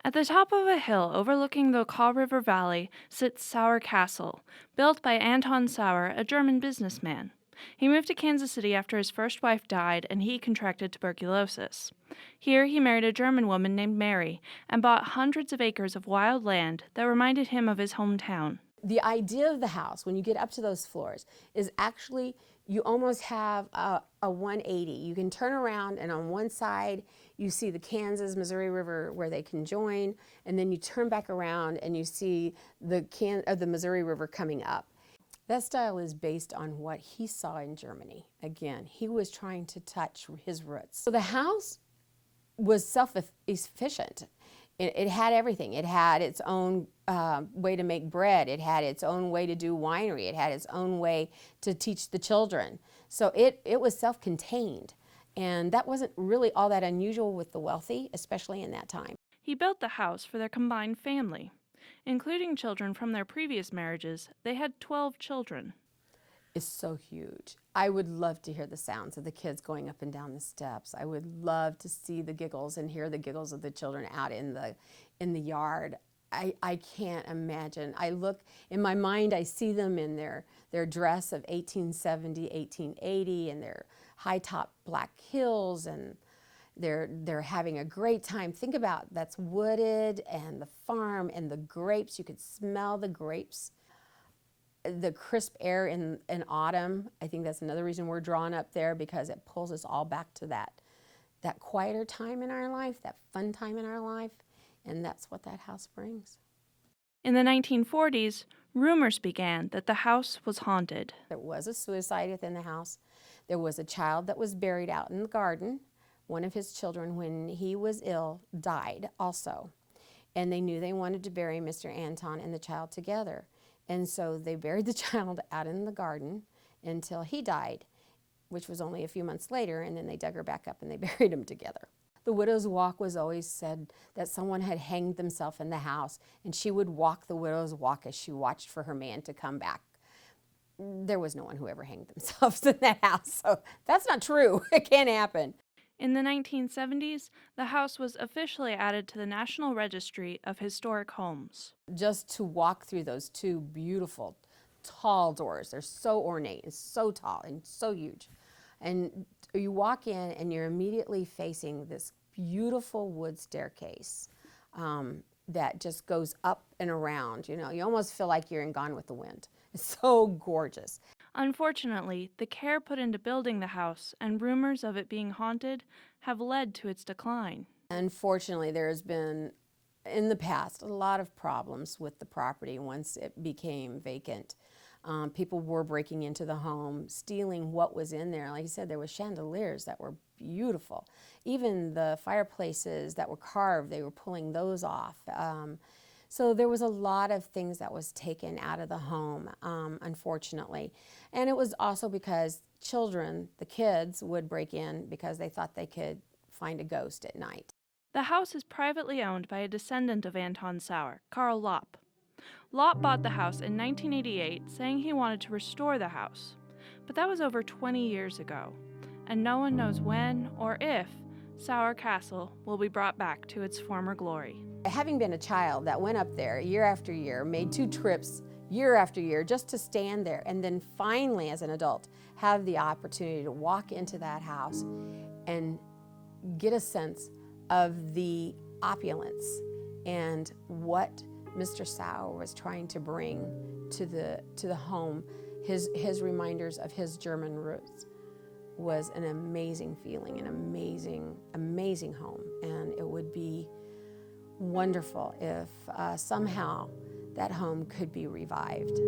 At the top of a hill overlooking the Kaw River Valley sits Sauer Castle, built by Anton Sauer, a German businessman. He moved to Kansas City after his first wife died and he contracted tuberculosis. Here he married a German woman named Mary and bought hundreds of acres of wild land that reminded him of his hometown. The idea of the house, when you get up to those floors, is actually you almost have a 180. You can turn around and on one side you see the Kansas Missouri River where they can join, and then you turn back around and you see the Missouri River coming up. That style is based on what he saw in Germany. Again, he was trying to touch his roots. So the house was self-efficient. It had everything. It had its own way to make bread. It had its own way to do winery. It had its own way to teach the children. So it was self-contained. And that wasn't really all that unusual with the wealthy, especially in that time. He built the house for their combined family. Including children from their previous marriages, they had 12 children. Is so huge. I would love to hear the sounds of the kids going up and down the steps. I would love to see the giggles and hear the giggles of the children out in the yard. I can't imagine. I look in my mind, I see them in their dress of 1870, 1880, and their high-top black heels, and they're having a great time. Think about that's wooded, and the farm and the grapes. You could smell the grapes. The crisp air in autumn, I think that's another reason we're drawn up there, because it pulls us all back to that quieter time in our life, that fun time in our life, and that's what that house brings. In the 1940s, rumors began that the house was haunted. There was a suicide within the house. There was a child that was buried out in the garden. One of his children, when he was ill, died also, and they knew they wanted to bury Mr. Anton and the child together. And so they buried the child out in the garden until he died, which was only a few months later, and then they dug her back up and they buried him together. The widow's walk was always said that someone had hanged themselves in the house, and she would walk the widow's walk as she watched for her man to come back. There was no one who ever hanged themselves in that house, so that's not true. It can't happen. In the 1970s, the house was officially added to the National Registry of Historic Homes. Just to walk through those two beautiful, tall doors, they're so ornate and so tall and so huge. And you walk in and you're immediately facing this beautiful wood staircase that just goes up and around. You know, you almost feel like you're in Gone with the Wind. It's so gorgeous. Unfortunately, the care put into building the house and rumors of it being haunted have led to its decline. Unfortunately, there has been, in the past, a lot of problems with the property once it became vacant. People were breaking into the home, stealing what was in there. Like I said, there were chandeliers that were beautiful. Even the fireplaces that were carved, they were pulling those off. So there was a lot of things that was taken out of the home, unfortunately. And it was also because children, the kids, would break in because they thought they could find a ghost at night. The house is privately owned by a descendant of Anton Sauer, Karl Lopp. Lopp bought the house in 1988, saying he wanted to restore the house. But that was over 20 years ago, and no one knows when or if Sauer Castle will be brought back to its former glory. Having been a child that went up there year after year, made 2 trips year after year just to stand there, and then finally as an adult have the opportunity to walk into that house and get a sense of the opulence and what Mr. Sauer was trying to bring to the home, his reminders of his German roots, was an amazing feeling, an amazing home. And it would be wonderful if somehow that home could be revived.